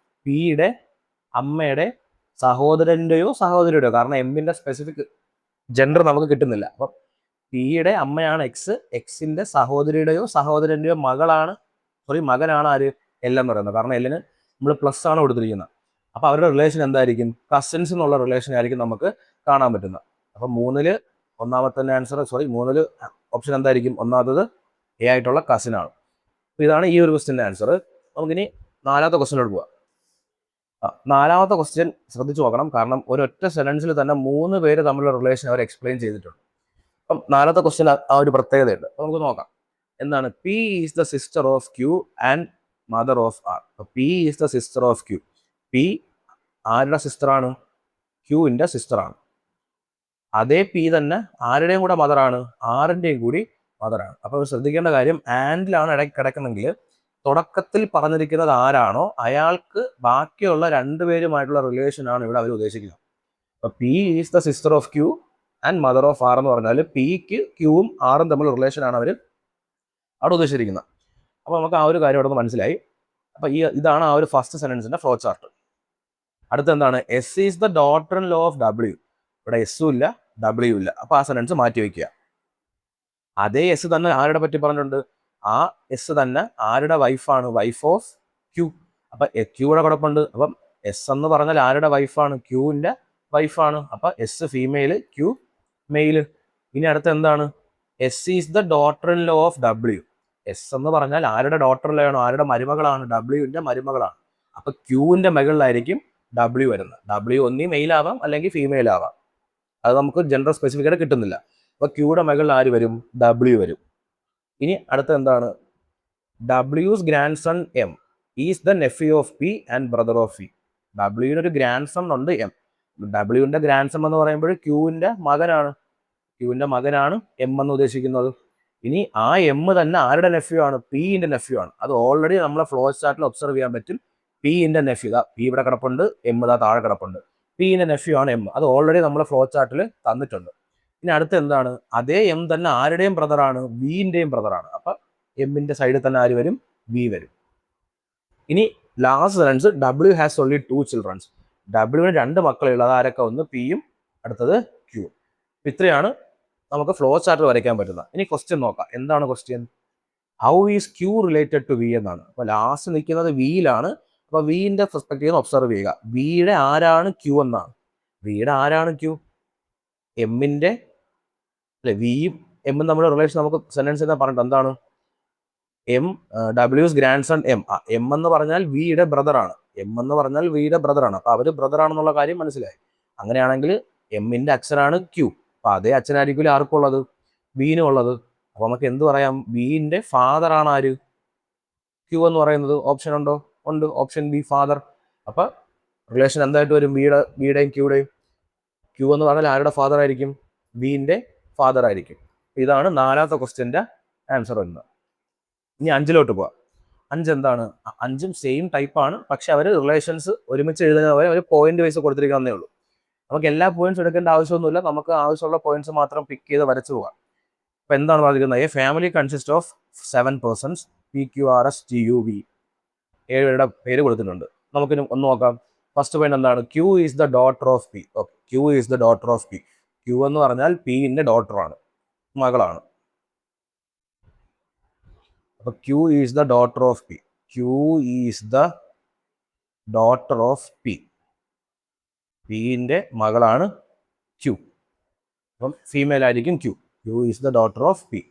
പിയുടെ അമ്മയുടെ സഹോദരന്റെയോ സഹോദരിയുടെയോ, കാരണം എമ്മിന്റെ സ്പെസിഫിക് ജെൻഡർ നമുക്ക് കിട്ടുന്നില്ല. അപ്പം പിയുടെ അമ്മയാണ് എക്സ്, എക്സിന്റെ സഹോദരിയുടെയോ സഹോദരന്റെയോ മകനാണ് ആര്? എൽ എന്ന് പറയുന്നത്. കാരണം എല്ലിന് നമ്മൾ പ്ലസ് ആണ് കൊടുത്തിരിക്കുന്നത്. അപ്പൊ അവരുടെ റിലേഷൻ എന്തായിരിക്കും? കസിൻസ് എന്നുള്ള റിലേഷൻ ആയിരിക്കും നമുക്ക് കാണാൻ പറ്റുന്നത്. അപ്പൊ മൂന്നില് ഓപ്ഷൻ എന്തായിരിക്കും? ഒന്നാമത്തത് എ ആയിട്ടുള്ള കസിൻ ആണ്. അപ്പൊ ഇതാണ് ഈ ഒരു ക്വസ്റ്റ്യന്റെ ആൻസർ. നമുക്കിനി നാലാമത്തെ ക്വസ്റ്റ്യനിലോട്ട് പോവാം. നാലാമത്തെ ക്വസ്റ്റ്യൻ ശ്രദ്ധിച്ചു നോക്കണം, കാരണം ഒരൊറ്റ സെന്റൻസിൽ തന്നെ 3 പേര് തമ്മിലുള്ള റിലേഷൻ അവർ എക്സ്പ്ലെയിൻ ചെയ്തിട്ടുണ്ട്. അപ്പം നാലാമത്തെ ക്വസ്റ്റ്യൻ ആ ഒരു പ്രത്യേകതയുണ്ട്. അപ്പൊ നമുക്ക് നോക്കാം. എന്താണ്? P is the sister of Q and mother of R. P is the sister of Q. P ആരുടെ സിസ്റ്ററാണ്? ക്യൂവിന്റെ സിസ്റ്ററാണ്. അതേ പി തന്നെ ആരുടെയും കൂടെ മദറാണ്? ആറിന്റെയും കൂടി മദറാണ്. അപ്പൊ ശ്രദ്ധിക്കേണ്ട കാര്യം, ആൻഡിലാണ് ഇടയ്ക്ക് കിടക്കുന്നെങ്കിൽ തുടക്കത്തിൽ പറഞ്ഞിരിക്കുന്നത് ആരാണോ അയാൾക്ക് ബാക്കിയുള്ള 2 പേരുമായിട്ടുള്ള റിലേഷൻ ആണ് ഇവിടെ അവർ ഉദ്ദേശിക്കുന്നത്. അപ്പൊ P is the sister of Q and mother of R എന്ന് പറഞ്ഞാൽ പിക്ക് ക്യൂവും ആറും തമ്മിലുള്ള റിലേഷൻ ആണ് അവർ അവിടെ ഉദ്ദേശിച്ചിരിക്കുന്നത്. അപ്പൊ നമുക്ക് ആ ഒരു കാര്യം അവിടെ നിന്ന് മനസ്സിലായി. അപ്പൊ ഇതാണ് ആ ഒരു ഫസ്റ്റ് സെന്റൻസിന്റെ ഫ്ലോ ചാർട്ട്. അടുത്ത എന്താണ്? S is the daughter in law of W. ഇവിടെ എസ്സും ഇല്ല ഡബ്ല്യു ഇല്ല. അപ്പൊ ആ സെന്റൻസ് മാറ്റി വയ്ക്കുക. അതേ എസ് തന്നെ ആരുടെ പറ്റി പറഞ്ഞിട്ടുണ്ട്? ആ എസ് തന്നെ ആരുടെ വൈഫാണ്? Wife of Q. അപ്പൊ ക്യൂടെ കുഴപ്പമുണ്ട്. അപ്പം എസ് എന്ന് പറഞ്ഞാൽ ആരുടെ വൈഫാണ്? ക്യൂവിന്റെ വൈഫാണ്. അപ്പൊ എസ് ഫീമെയില്, ക്യൂ മെയില്. ഇനി അടുത്ത എന്താണ്? S is the daughter in law of W. S എന്ന് പറഞ്ഞാൽ ആരുടെ ഡോട്ടർ ലോ ആണോ? ആരുടെ മരുമകളാണ്? ഡബ്ല്യുവിന്റെ മരുമകളാണ്. അപ്പൊ ക്യൂവിന്റെ മകളിലായിരിക്കും ഡബ്ല്യു വരുന്നത്. ഡബ്ല്യു ഒന്നീ മെയിൽ ആവാം അല്ലെങ്കിൽ ഫീമെയിൽ ആവാം, അത് നമുക്ക് ജെൻഡർ സ്പെസിഫിക് ആയിട്ട് കിട്ടുന്നില്ല. അപ്പൊ ക്യൂയുടെ മകളിൽ ആര് വരും? ഡബ്ല്യു വരും. ഇനി അടുത്ത എന്താണ്? ഡബ്ല്യൂസ് grandson M is the nephew of P and brother of P. ഡബ്ല്യുവിന് ഒരു ഗ്രാൻഡ് സൺ ഉണ്ട് എം. ഡബ്ല്യുവിന്റെ ഗ്രാൻഡ് സൺ എന്ന് പറയുമ്പോൾ ക്യൂവിന്റെ മകനാണ് എം എന്ന് ഉദ്ദേശിക്കുന്നത്. ഇനി ആ എം തന്നെ ആരുടെ നെഫ്യൂ ആണ്? പിന്റെ നെഫ്യൂ ആണ്. അത് ഓൾറെഡി നമ്മളെ ഫ്ലോ ചാർട്ടിൽ ഒബ്സർവ് ചെയ്യാൻ പറ്റും. പിന്റെ നെഫ്യൂ, പി ഇവിടെ കിടപ്പുണ്ട്, എം താഴെ കിടപ്പുണ്ട്. പിന്റെ നെഫ്യൂ ആണ് എം. അത് ഓൾറെഡി നമ്മളെ ഫ്ലോ ചാർട്ടിൽ തന്നിട്ടുണ്ട്. ഇനി അടുത്ത എന്താണ്, അതേ എം തന്നെ ആരുടെയും ബ്രദറാണ്, വിന്റെയും ബ്രദറാണ്. അപ്പൊ എമ്മിന്റെ സൈഡിൽ തന്നെ ആര് വരും, വി വരും. ഇനി last sentence, W has only 2 childrens. ഡബ്ല്യുവിന് 2 മക്കളേ ഉള്ളൂ. ആരൊക്കെ, ഒന്ന് പിയും അടുത്തത് ക്യൂ. ഇത്രയാണ് നമുക്ക് ഫ്ലോ ചാർട്ട് വരയ്ക്കാൻ പറ്റുന്നത്. ഇനി ക്വസ്റ്റ്യൻ നോക്കാം. എന്താണ് question? How is Q related to V എന്നാണ്. അപ്പൊ ലാസ്റ്റ് നിൽക്കുന്നത് വിയിലാണ്. അപ്പൊ വിന്റെ പെർസ്പെക്റ്റീവ് ഒബ്സർവ് ചെയ്യുക. വിയുടെ ആരാണ് ക്യൂ എന്നാണ്. വിയുടെ ആരാണ് ക്യൂ? എമ്മിന്റെ അല്ലെ, വിയും എമ്മും നമ്മുടെ റിലേഷൻ നമുക്ക് സെന്റൻസ് എന്ന് പറഞ്ഞിട്ട് എന്താണ്, എം ഡബ്ല്യൂസ് ഗ്രാൻഡ് സൺ എം. എം എന്ന് പറഞ്ഞാൽ വിയുടെ ബ്രദറാണ്. എം എന്ന് പറഞ്ഞാൽ വിയുടെ ബ്രദറാണ്. അപ്പൊ അവര് ബ്രദറാണെന്നുള്ള കാര്യം മനസ്സിലായി. അങ്ങനെയാണെങ്കിൽ എമ്മിന്റെ അച്ഛനാണ് ക്യൂ. അപ്പൊ അതേ അച്ഛനായിരിക്കും ആർക്കും ഉള്ളത്, വിനും ഉള്ളത്. അപ്പൊ നമുക്ക് എന്ത് പറയാം, വിന്റെ ഫാദർ ആണ് ആര്, ക്യൂ എന്ന് പറയുന്നത്. ഓപ്ഷൻ ഉണ്ടോ? ഉണ്ട്. Option B, father. അപ്പൊ റിലേഷൻ എന്തായിട്ട് വരും, വിയുടെയും ക്യൂയുടെയും. ക്യൂ എന്ന് പറഞ്ഞാൽ ആരുടെ ഫാദർ ആയിരിക്കും, വിന്റെ ഫാദർ ആയിരിക്കും. ഇതാണ് 4ാമത്തെ ക്വസ്റ്റ്യന്റെ ആൻസർ വരുന്നത്. ഇനി 5ലോട്ട് പോവാം. 5 എന്താണ്, 5ഉം സെയിം ടൈപ്പാണ്. പക്ഷെ അവർ റിലേഷൻസ് ഒരുമിച്ച് എഴുതുന്നവരെ ഒരു പോയിന്റ് വൈസ് കൊടുത്തിരിക്കുന്നതേ ഉള്ളൂ. നമുക്ക് എല്ലാ പോയിന്റ്സ് എടുക്കേണ്ട ആവശ്യമൊന്നുമില്ല. നമുക്ക് ആവശ്യമുള്ള പോയിന്റ്സ് മാത്രം പിക്ക് ചെയ്ത് വരച്ചു പോകാം. അപ്പൊ എന്താണ് പറഞ്ഞിരിക്കുന്നത്, A family consist of 7 persons, PQRS TUV. 7 പേരുടെ പേര് കൊടുത്തിട്ടുണ്ട്. നമുക്ക് ഒന്ന് നോക്കാം. ഫസ്റ്റ് പോയിന്റ് എന്താണ്, Q is the daughter of P. Okay, Q is the daughter of P. Q എന്ന് പറഞ്ഞാൽ പിന്റെ ഡോട്ടറാണ്, മകളാണ്. അപ്പൊ Q is the daughter of P. Q is the daughter of P. പിന്റെ മകളാണ് ക്യൂ. അപ്പം ഫീമെയിൽ ആയിരിക്കും Q. U is the daughter of P.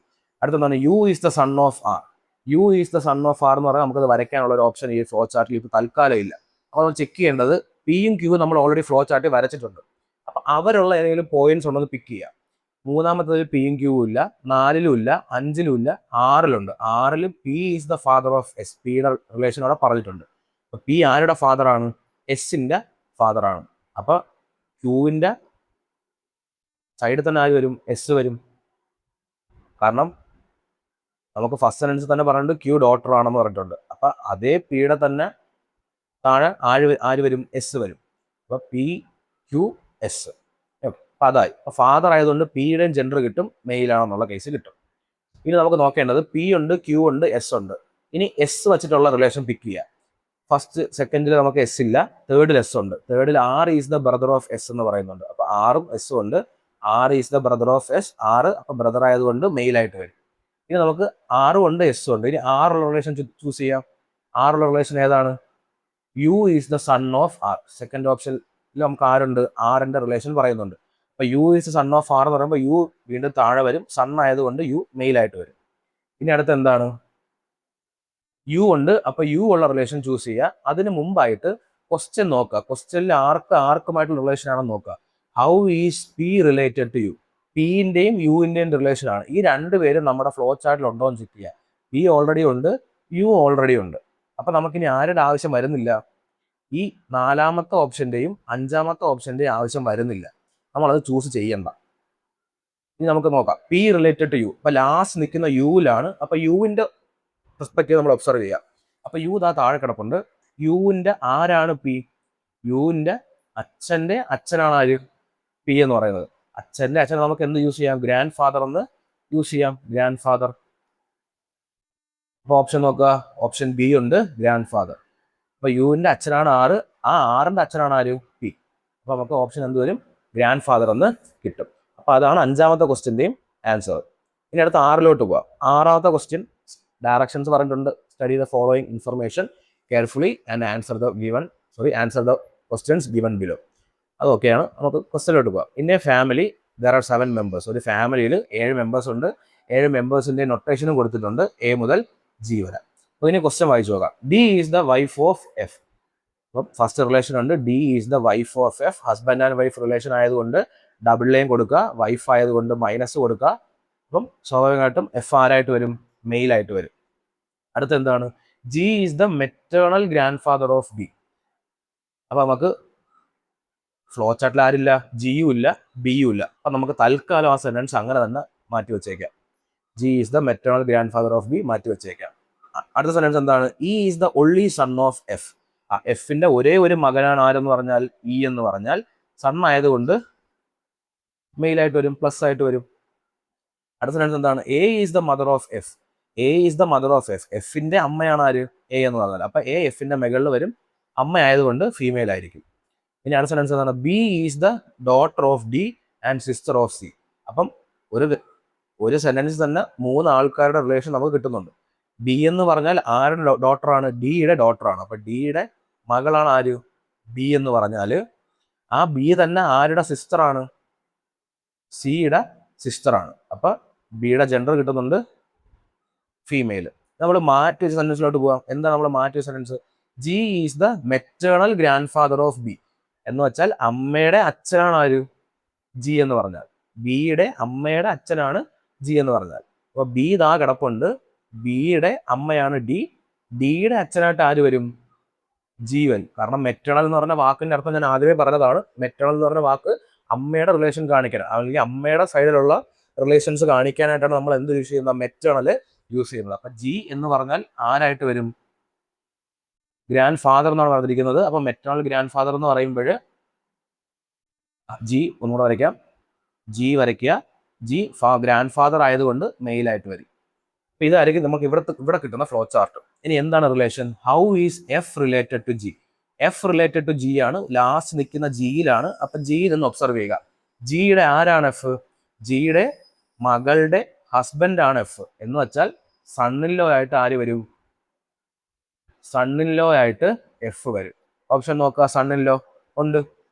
അടുത്തെന്താണ്, U is the son of R. U is the son of R എന്ന് പറഞ്ഞാൽ നമുക്കത് വരയ്ക്കാനുള്ള ഒരു ഓപ്ഷൻ ഈ ഫ്ലോ ചാർട്ടിൽ ഇപ്പോൾ തൽക്കാലം ഇല്ല. അപ്പോൾ നമ്മൾ ചെക്ക് ചെയ്യേണ്ടത് പിയും ക്യൂവും നമ്മൾ ഓൾറെഡി ഫ്ലോ ചാർട്ടിൽ വരച്ചിട്ടുണ്ട്. അപ്പൊ അവരുള്ള ഏതെങ്കിലും പോയിന്റ്സ് ഉണ്ടെന്ന് പിക്ക് ചെയ്യാം. മൂന്നാമത്തേത് പിയും ക്യൂവും ഇല്ല, 4ലും ഇല്ല, 5ലും ഇല്ല, 6ലുണ്ട്. 6ൽ P is the father of S. പിയുടെ റിലേഷൻ അവിടെ പറഞ്ഞിട്ടുണ്ട്. അപ്പൊ പി ആരുടെ ഫാദറാണ്, എസിന്റെ ഫാദറാണ്. അപ്പൊ ക്യൂവിന്റെ സൈഡിൽ തന്നെ ആര് വരും, എസ് വരും. കാരണം നമുക്ക് ഫസ്റ്റ് സെന്റൻസ് തന്നെ പറഞ്ഞിട്ട് ക്യൂ ഡോട്ടർ ആണെന്ന് പറഞ്ഞിട്ടുണ്ട്. അപ്പൊ അതേ പിയുടെ തന്നെ താഴെ ആര് വരും, എസ് വരും. അപ്പൊ പി ക്യൂ എസ്. അപ്പൊ അതായി. അപ്പൊ ഫാദർ ആയതുകൊണ്ട് പിയുടെയും ജെൻഡർ കിട്ടും, മെയിലാണെന്നുള്ള കേസ് കിട്ടും. ഇനി നമുക്ക് നോക്കേണ്ടത് പി ഉണ്ട്, ക്യൂ ഉണ്ട്, എസ് ഉണ്ട്. ഇനി എസ് വെച്ചിട്ടുള്ള റിലേഷൻ പിക്ക് ചെയ്യാം. ഫസ്റ്റ് സെക്കൻഡിൽ നമുക്ക് എസ് ഇല്ല, തേർഡിൽ എസ് ഉണ്ട്. തേർഡിൽ R is the brother of S എന്ന് പറയുന്നുണ്ട്. അപ്പൊ ആറും എസും ഉണ്ട്. R is the brother of S. R അപ്പൊ ബ്രദർ ആയതുകൊണ്ട് മെയിലായിട്ട് വരും. ഇനി നമുക്ക് ആറും ഉണ്ട്, എസും ഉണ്ട്. ഇനി ആറുള്ള റിലേഷൻ ചൂസ് ചെയ്യാം. ആറുള്ള റിലേഷൻ ഏതാണ്, U is the son of R. Second ഓപ്ഷനിൽ നമുക്ക് ആരുണ്ട്, ആറിന്റെ റിലേഷൻ പറയുന്നുണ്ട്. അപ്പൊ U is the son of R എന്ന് പറയുമ്പോൾ യു വീണ്ടും താഴെ വരും. സൺ ആയതുകൊണ്ട് യു മെയിലായിട്ട് വരും. ഇനി അടുത്ത് എന്താണ്, യു ഉണ്ട്. അപ്പൊ യു ഉള്ള റിലേഷൻ ചൂസ് ചെയ്യുക. അതിന് മുമ്പായിട്ട് ക്വസ്റ്റ്യൻ നോക്കുക. ക്വസ്റ്റ്യനിൽ ആർക്കുമായിട്ടുള്ള റിലേഷൻ ആണെന്ന് നോക്കുക. How is P related to U. പിന്റെയും യുവിന്റെയും റിലേഷൻ ആണ്. ഈ 2 പേരും നമ്മുടെ ഫ്ലോ ചാർട്ടിൽ ഉണ്ടോ എന്ന് ചെക്ക് ചെയ്യുക. പി ഓൾറെഡി ഉണ്ട്, യു ഓൾറെഡി ഉണ്ട്. അപ്പൊ നമുക്കിനി ആരുടെ ആവശ്യം വരുന്നില്ല, ഈ 4ാമത്തെ ഓപ്ഷന്റെയും 5ാമത്തെ ഓപ്ഷന്റെയും ആവശ്യം വരുന്നില്ല. നമ്മളത് ചൂസ് ചെയ്യണ്ട. ഇനി നമുക്ക് നോക്കാം, പി റിലേറ്റഡ് ടു യു. അപ്പൊ ലാസ്റ്റ് നിൽക്കുന്ന യുവിലാണ്. അപ്പൊ യുവിന്റെ പെർസ്പെക്റ്റീവ് നമ്മൾ ഒബ്സർവ് ചെയ്യാം. അപ്പൊ യു ദാ താഴെ കിടപ്പുണ്ട്. യുവിന്റെ ആരാണ് പി, യുവിന്റെ അച്ഛന്റെ അച്ഛനാണ് ആര്, പി എന്ന് പറയുന്നത്. അച്ഛന്റെ അച്ഛൻ നമുക്ക് എന്ത് യൂസ് ചെയ്യാം, ഗ്രാൻഡ് ഫാദർ എന്ന് യൂസ് ചെയ്യാം. Grand father. അപ്പൊ ഓപ്ഷൻ നോക്കുക, ഓപ്ഷൻ ബി ഉണ്ട്, ഗ്രാൻഡ് ഫാദർ. അപ്പൊ യുവിന്റെ അച്ഛനാണ് ആറ്, ആ ആറിന്റെ അച്ഛനാണ് ആര്, പി. അപ്പൊ നമുക്ക് ഓപ്ഷൻ എന്ത് വരും, ഗ്രാൻഡ് ഫാദർ എന്ന് കിട്ടും. അപ്പൊ അതാണ് 5ാമത്തെ ക്വസ്റ്റ്യന്റെയും ആൻസർ. ഇനി അടുത്ത 6ലോട്ട് പോവാം. 6ാമത്തെ ക്വസ്റ്റ്യൻ ഡയറക്ഷൻസ് പറഞ്ഞിട്ടുണ്ട്. Study the following information carefully and answer the questions given below. അതൊക്കെയാണ്. നമുക്ക് ക്വസ്റ്റ്യനിലോട്ട് പോകാം. In a family there are 7 members. ഒരു ഫാമിലിയിൽ 7 members ഉണ്ട്. 7 members-ന്റെ നൊട്ടേഷനും കൊടുത്തിട്ടുണ്ട്, എ മുതൽ ജി വരെ. അപ്പൊ ഇനി ക്വസ്റ്റ്യൻ വായിച്ചു നോക്കാം. D is the wife of F. അപ്പം ഫസ്റ്റ് റിലേഷൻ ഉണ്ട്, D is the wife of F. Husband and wife relation ആയതുകൊണ്ട് ഡബിൾ ലൈൻ കൊടുക്കുക, വൈഫ് ആയതുകൊണ്ട് മൈനസ് കൊടുക്കുക. അപ്പം സ്വാഭാവികമായിട്ടും എഫ് ആരായിട്ട് വരും, മെയിൽ ആയിട്ട് വരും. അടുത്ത എന്താണ്, G is the maternal grand father of B. അപ്പൊ നമുക്ക് ഫ്ലോ ചാർട്ടിൽ ആരില്ല, ജിയും ഇല്ല, ബിയും ഇല്ല. അപ്പൊ നമുക്ക് തൽക്കാലം ആ സെന്റൻസ് അങ്ങനെ തന്നെ മാറ്റി വെച്ചേക്കാം. G is the maternal grand father of B മാറ്റി വെച്ചേക്കാം. അടുത്ത സെന്റൻസ് എന്താണ്, E is the only son of F. ആ എഫിന്റെ ഒരേ ഒരു മകനാണ് ആരെന്ന് പറഞ്ഞാൽ ഇ എന്ന് പറഞ്ഞാൽ സൺ ആയതുകൊണ്ട് മെയിലായിട്ട് വരും, പ്ലസ് ആയിട്ട് വരും. അടുത്ത സെൻറ്റൻസ് എന്താണ്? A is the mother of F. A is the mother of F. എഫിന്റെ അമ്മയാണ് ആര്? എ എന്ന് പറഞ്ഞാൽ. അപ്പൊ എ എഫിന്റെ മുകളിൽ വരും, അമ്മ ആയതുകൊണ്ട് ഫീമെയിൽ ആയിരിക്കും. ഇനി അടുത്ത സെൻറ്റൻസ് എന്താണ്? B is the daughter of D and sister of C. അപ്പം ഒരു സെന്റൻസ് തന്നെ 3 ആൾക്കാരുടെ റിലേഷൻ നമുക്ക് കിട്ടുന്നുണ്ട്. ബി എന്ന് പറഞ്ഞാൽ ആരുടെ ഡോട്ടറാണ്? ഡിയുടെ ഡോട്ടറാണ്. അപ്പൊ ഡിയുടെ മകളാണ് ആര്? ബി എന്ന് പറഞ്ഞാൽ ആ ബി തന്നെ ആരുടെ സിസ്റ്റർ ആണ്? സിയുടെ സിസ്റ്റർ ആണ്. അപ്പൊ ബിയുടെ ജെൻഡർ കിട്ടുന്നുണ്ട് ഫീമെയിൽ. നമ്മൾ മാറ്റി വെച്ച സെന്റൻസിലോട്ട് പോവാം. എന്താ നമ്മൾ മാറ്റി വെച്ച sentence? G is the maternal grand father of B എന്ന് വെച്ചാൽ അമ്മയുടെ അച്ഛനാണ് ആര്? ജി എന്ന് പറഞ്ഞാൽ. ബിയുടെ അമ്മയുടെ അച്ഛനാണ് ജി എന്ന് പറഞ്ഞാൽ. അപ്പൊ ബി ഇതാ കിടപ്പുണ്ട്, ബിയുടെ അമ്മയാണ് ഡി, ഡിയുടെ അച്ഛനായിട്ട് ആര് വരും? ജീവൻ. കാരണം മെറ്റേണൽ എന്ന് പറഞ്ഞ വാക്കിന്റെ അർത്ഥം ഞാൻ ആദ്യമേ പറഞ്ഞതാണ്. മെറ്റേണൽ എന്ന് പറഞ്ഞ വാക്ക് അമ്മയുടെ റിലേഷൻ കാണിക്കാൻ, അല്ലെങ്കിൽ അമ്മയുടെ സൈഡിലുള്ള റിലേഷൻസ് കാണിക്കാനായിട്ടാണ് നമ്മൾ എന്ത് യൂസ് ചെയ്യുന്നത്? മെറ്റേണൽ യൂസ് ചെയ്യുന്നത്. അപ്പൊ ജി എന്ന് പറഞ്ഞാൽ ആരായിട്ട് വരും? ഗ്രാൻഡ് ഫാദർ എന്നാണ് പറഞ്ഞിരിക്കുന്നത്. അപ്പൊ മെറ്റേണൽ ഗ്രാൻഡ് ഫാദർ എന്ന് പറയുമ്പോൾ ജി ഒന്നുകൂടെ വരയ്ക്കാം. ജി വരയ്ക്കുക. ജി ഗ്രാൻഡ് ഫാദർ ആയതുകൊണ്ട് മെയിലായിട്ട് വരും. അപ്പൊ ഇതായിരിക്കും നമുക്ക് ഇവിടെ കിട്ടുന്ന ഫ്ലോ ചാർട്ട്. ഇനി എന്താണ് relation? How is F related to G? F related to G ആണ്. ലാസ്റ്റ് നിൽക്കുന്ന ജിയിലാണ്. അപ്പൊ ജിയിൽ നിന്ന് ഒബ്സർവ് ചെയ്യുക. ജിയുടെ ആരാണ് എഫ്? ജിയുടെ മകളുടെ ഹസ്ബൻഡ് ആണ് എഫ്. എന്ന് വെച്ചാൽ സണ്ണിൻലോ ആയിട്ട് ആര് വരും? സണ്ണിൻലോ ആയിട്ട് എഫ് വരും. ഓപ്ഷൻ നോക്കുക. സണ്ണിൻലോ ഉണ്ട്.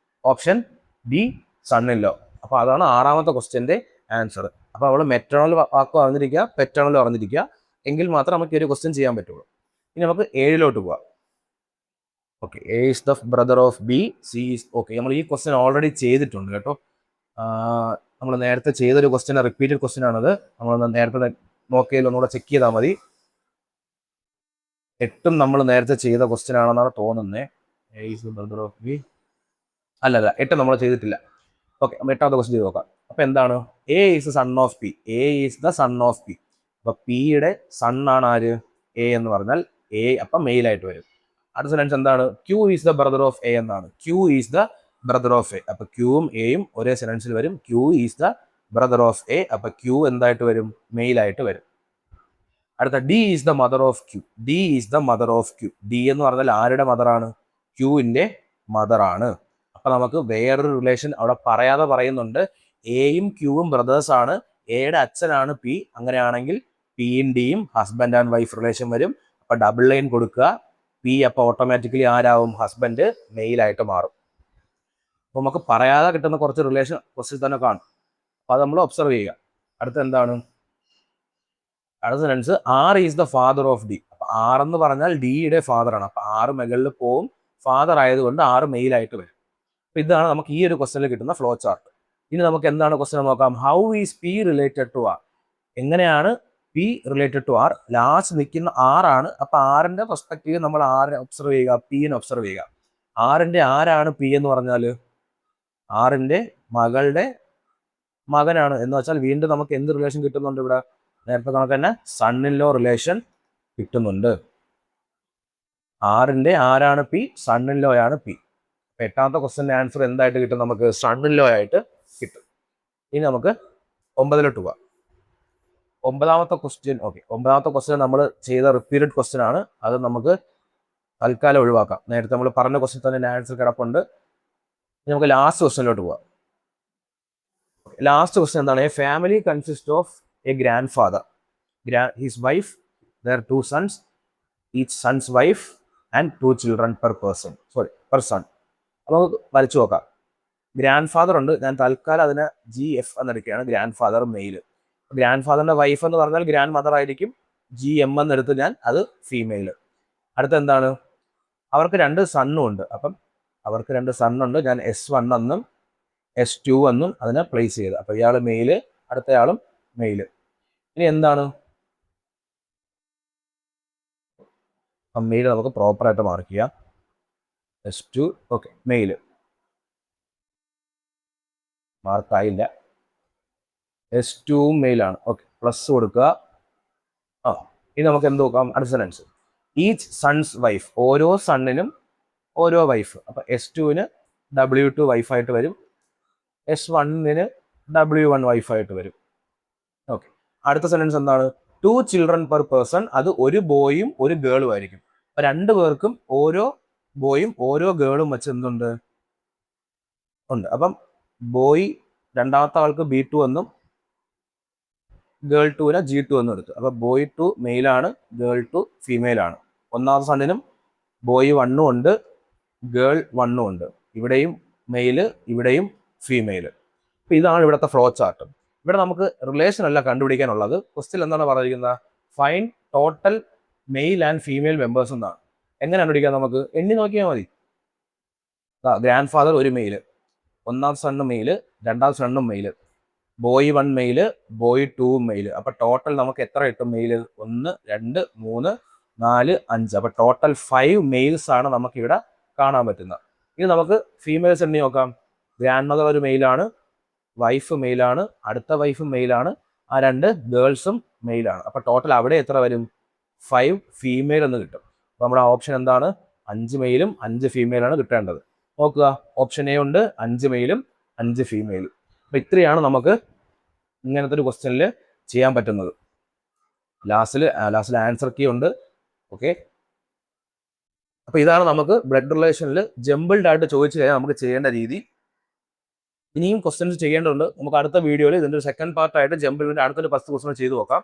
Option D സണ്ണിൻലോ. അപ്പൊ അതാണ് 6ാമത്തെ ക്വസ്റ്റ്യന്റെ ആൻസർ. അപ്പൊ അവള് മെറ്റേണൽ വാക്ക് അറിഞ്ഞിരിക്കുക, പെറ്റേണൽ അറിഞ്ഞിരിക്കുക, എങ്കിൽ മാത്രം നമുക്ക് ഒരു ക്വസ്റ്റ്യൻ ചെയ്യാൻ പറ്റുള്ളൂ. ഇനി നമുക്ക് 7ലോട്ട് പോവാം. Okay, A is the brother of B, C is. Okay, നമ്മൾ ഈ ക്വസ്റ്റ്യൻ ഓൾറെഡി ചെയ്തിട്ടുണ്ട് കേട്ടോ. നമ്മൾ നേരത്തെ ചെയ്തൊരു ക്വസ്റ്റ്യൻ, റിപ്പീറ്റഡ് ക്വസ്റ്റ്യൻ ആണത്. നമ്മൾ നേരത്തെ നോക്കിയതിൽ ഒന്നുകൂടെ ചെക്ക് ചെയ്താൽ മതി. 8ഉം നമ്മൾ നേരത്തെ ചെയ്ത ക്വസ്റ്റ്യൻ ആണെന്നാണ് തോന്നുന്നത്. A is the brother of B. അല്ലല്ല, 8 നമ്മൾ ചെയ്തിട്ടില്ല. ഓക്കെ, 8ാമത്തെ ക്വസ്റ്റ്യൻ ചെയ്ത് നോക്കാം. അപ്പൊ എന്താണ്? A is the son of P. A is the son of P. അപ്പൊ പിയുടെ സൺ ആണ് ആര്? എ എന്ന് പറഞ്ഞാൽ എ അപ്പൊ മെയിലായിട്ട് വരും. അടുത്ത സെന്റൻസ് എന്താണ്? Q is the brother of A എന്നാണ്. Q is the brother of A. അപ്പൊ ക്യൂവും എയും ഒരേ സെന്റൻസിൽ വരും. Q is the brother of A. അപ്പൊ ക്യൂ എന്തായിട്ട് വരും? മെയിലായിട്ട് വരും. അടുത്ത D is the mother of Q. D is the mother of Q. D എന്ന് പറഞ്ഞാൽ ആരുടെ മദറാണ്? ക്യൂവിന്റെ മദറാണ്. അപ്പൊ നമുക്ക് വേറൊരു റിലേഷൻ അവിടെ പറയാതെ പറയുന്നുണ്ട്. എയും ക്യൂവും ബ്രദേഴ്സ് ആണ്. എയുടെ അച്ഛനാണ് പി. അങ്ങനെയാണെങ്കിൽ പിയും ഡിയും ഹസ്ബൻഡ് ആൻഡ് വൈഫ് റിലേഷൻ വരും. അപ്പൊ ഡബിൾ ലൈൻ കൊടുക്കുക. പി അപ്പൊ ഓട്ടോമാറ്റിക്കലി ആരാവും? ഹസ്ബൻഡ് മെയിലായിട്ട് മാറും. അപ്പൊ നമുക്ക് പറയാതെ കിട്ടുന്ന കുറച്ച് റിലേഷൻ ക്വസ്റ്റ്യൻ തന്നെ കാണും. അപ്പൊ അത് നമ്മൾ ഒബ്സർവ് ചെയ്യുക. അടുത്ത എന്താണ്? അടുത്ത sentence R is the father of D. അപ്പൊ ആർ എന്ന് പറഞ്ഞാൽ ഡിയുടെ ഫാദർ ആണ്. അപ്പൊ ആറ് മുകളിൽ പോവും. ഫാദർ ആയതുകൊണ്ട് ആറ് മെയിലായിട്ട് വരും. അപ്പൊ ഇതാണ് നമുക്ക് ഈ ഒരു ക്വസ്റ്റനിൽ കിട്ടുന്ന ഫ്ലോ ചാർട്ട്. ഇനി നമുക്ക് എന്താണ് ക്വസ്റ്റൻ നോക്കാം. How is P related to R? എങ്ങനെയാണ് P related to R? Last നിൽക്കുന്ന ആറാണ്. അപ്പൊ ആറിന്റെ പെർസ്പെക്റ്റീവ് നമ്മൾ ആരെ ഒബ്സർവ് ചെയ്യുക? പിനെ ഒബ്സർവ് ചെയ്യുക. ആറിന്റെ ആരാണ് പി എന്ന് പറഞ്ഞാൽ? ആറിന്റെ മകളുടെ മകനാണ്. എന്ന് വെച്ചാൽ വീണ്ടും നമുക്ക് എന്ത് റിലേഷൻ കിട്ടുന്നുണ്ട് ഇവിടെ? നേരത്തെ കണക്ക് തന്നെ സണ്ണിൻലോ റിലേഷൻ കിട്ടുന്നുണ്ട്. ആറിന്റെ ആരാണ് പി? സണ്ണിൻലോ ആണ് പി. 8ാമത്തെ ക്വസ്റ്റ്യന്റെ ആൻസർ എന്തായിട്ട് കിട്ടും? നമുക്ക് സണ്ണിൻലോ ആയിട്ട് കിട്ടും. ഇനി നമുക്ക് 9ലോട്ട് പോവാം. 9ാമത്തെ ക്വസ്റ്റ്യൻ. ഓക്കെ, 9ാമത്തെ ക്വസ്റ്റ്യൻ നമ്മൾ ചെയ്ത റിപ്പീറ്റഡ് ക്വസ്റ്റ്യൻ ആണ്. അത് നമുക്ക് തൽക്കാലം ഒഴിവാക്കാം. നേരത്തെ നമ്മൾ പറഞ്ഞ ക്വസ്റ്റ്യൻ തന്നെ ആൻസർ കിടപ്പുണ്ട്. ഇനി നമുക്ക് ലാസ്റ്റ് ക്വസ്റ്റ്യനിലോട്ട് പോവാം. ലാസ്റ്റ് ക്വസ്റ്റ്യൻ എന്താണ്? A family consist of A grand father, his wife, there 2 sons, each son's wife and 2 children per person. Per son. അപ്പോൾ നമുക്ക് വരച്ചു നോക്കാം. ഗ്രാൻഡ് ഫാദർ ഉണ്ട്. ഞാൻ തൽക്കാലം അതിനെ GF എന്നെടുക്കുകയാണ്. Grandfather male. ഗ്രാൻഡ് ഫാദറിന്റെ വൈഫ് എന്ന് പറഞ്ഞാൽ ഗ്രാൻഡ് മദർ ആയിരിക്കും. GM എന്നെടുത്ത് ഞാൻ അത് ഫീമെയിൽ. അടുത്ത എന്താണ്? അവർക്ക് 2 സണ്ണും ഉണ്ട്. അപ്പം അവർക്ക് 2 സണ്ണുണ്ട്. ഞാൻ S1 എന്നും S2 എന്നും അതിനെ പ്ലേസ് ചെയ്ത്. അപ്പൊ ഇയാൾ മെയില്, അടുത്തയാളും മെയില്. ഇനി എന്താണ്? മെയിൽ നമുക്ക് പ്രോപ്പറായിട്ട് മാർക്ക് ചെയ്യാം. S2. ഓക്കെ, മെയില് മാർക്കായില്ല. S2 മെയിലാണ്. ഓക്കെ, പ്ലസ് കൊടുക്കുക. ഇനി നമുക്ക് എന്ത് നോക്കാം? അടുത്ത സെന്റൻസ്. Each sons wife. ഓരോ സണ്ണിനും ഓരോ വൈഫ്. അപ്പൊ S2ന് W2 വൈഫായിട്ട് വരും. S1ന് W1 വൈഫായിട്ട് വരും. ഓക്കെ, അടുത്ത സെന്റൻസ് എന്താണ്? 2 children per person, അത് ഒരു ബോയും ഒരു ഗേളും ആയിരിക്കും. അപ്പൊ 2 പേർക്കും ഓരോ ബോയും ഓരോ ഗേളും വെച്ച് എന്തുണ്ട് ഉണ്ട്. അപ്പം ബോയ് രണ്ടാമത്തെ ആൾക്ക് B2 എന്നും ഗേൾ 2നെ G2 എന്നും എടുത്തു. അപ്പൊ ബോയ് 2 മെയിലാണ്, ഗേൾ 2 ഫീമെയിൽ ആണ്. ഒന്നാമത്തെ സണ്ണിനും ബോയ് 1 ഉണ്ട്, ഗേൾ 1 ഉണ്ട്. ഇവിടെയും മെയില്, ഇവിടെയും ഫീമെയിൽ. അപ്പൊ ഇതാണ് ഇവിടുത്തെ ഫ്ലോ ചാർട്ട്. ഇവിടെ നമുക്ക് റിലേഷൻ അല്ല കണ്ടുപിടിക്കാനുള്ളത്. ക്വസ്റ്റ്യൻ എന്താണ് പറഞ്ഞിരിക്കുന്നത്? Find total male and female members എന്നാണ്. എങ്ങനെ കണ്ടുപിടിക്കാം? നമുക്ക് എണ്ണി നോക്കിയാൽ മതി. ഗ്രാൻഡ് ഫാദർ ഒരു മെയില്, ഒന്നാം സണ്ണ് മെയില്, രണ്ടാം സണ്ണും male, boy 1 male, boy 2 male. അപ്പൊ ടോട്ടൽ നമുക്ക് എത്ര കിട്ടും മെയില്? 1 2 3 4 5. അപ്പൊ ടോട്ടൽ 5 മെയിൽസ് ആണ് നമുക്ക് ഇവിടെ കാണാൻ പറ്റുന്നത്. ഇനി നമുക്ക് ഫീമെയിൽസ് എണ്ണി നോക്കാം. ഗ്രാൻഡ് മദർ ഒരു മെയിലാണ്, വൈഫ് മെയിലാണ്, അടുത്ത വൈഫും മെയിലാണ്, ആ 2 ഗേൾസും മെയിലാണ്. അപ്പൊ ടോട്ടൽ അവിടെ എത്ര വരും? 5 ഫീമെയിൽ എന്ന് കിട്ടും. അപ്പൊ നമ്മുടെ ഓപ്ഷൻ എന്താണ്? 5 മെയിലും 5 ഫീമെയിലാണ് കിട്ടേണ്ടത്. നോക്കുക, ഓപ്ഷൻ എ ഉണ്ട്, 5 മെയിലും 5 ഫീമെയിലും. അപ്പൊ ഇത്രയാണ് നമുക്ക് ഇങ്ങനത്തെ ഒരു ക്വസ്റ്റ്യനിൽ ചെയ്യാൻ പറ്റുന്നത്. ലാസ്റ്റിൽ ആൻസർ കീ ഉണ്ട്. ഓക്കെ, അപ്പൊ ഇതാണ് നമുക്ക് ബ്ലഡ് റിലേഷനിൽ ജംബിൾഡ് ആയിട്ട് ചോദിച്ചു കഴിഞ്ഞാൽ നമുക്ക് ചെയ്യേണ്ട രീതി. ഇനിയും ക്വസ്റ്റ്യൻസ് ചെയ്യേണ്ടതുണ്ട്. നമുക്ക് അടുത്ത വീഡിയോയിൽ ഇതിൻ്റെ ഒരു സെക്കൻഡ് പാർട്ടായിട്ട് ജംബിളിൻ്റെ അടുത്തൊരു 10 ക്വസ്റ്റ്യൻ ചെയ്ത് നോക്കാം.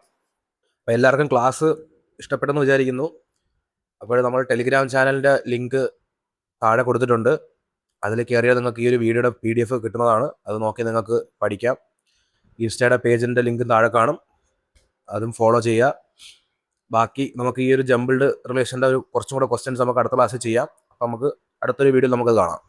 അപ്പോൾ എല്ലാവർക്കും ക്ലാസ് ഇഷ്ടപ്പെട്ടെന്ന് വിചാരിക്കുന്നു. അപ്പോൾ നമ്മൾ ടെലിഗ്രാം ചാനലിൻ്റെ ലിങ്ക് താഴെ കൊടുത്തിട്ടുണ്ട്. അതിൽ കയറിയാൽ നിങ്ങൾക്ക് ഈ ഒരു വീഡിയോയുടെ PDF കിട്ടുന്നതാണ്. അത് നോക്കി നിങ്ങൾക്ക് പഠിക്കാം. ഇൻസ്റ്റയുടെ പേജിൻ്റെ ലിങ്ക് താഴെ കാണും, അതും ഫോളോ ചെയ്യുക. ബാക്കി നമുക്ക് ഈ ഒരു ജംബിൾഡ് റിലേഷൻ്റെ ഒരു കുറച്ചും കൂടെ ക്വസ്റ്റ്യൻസ് നമുക്ക് അടുത്ത ക്ലാസ്സിൽ ചെയ്യാം. അപ്പോൾ നമുക്ക് അടുത്തൊരു വീഡിയോ നമുക്ക് കാണാം.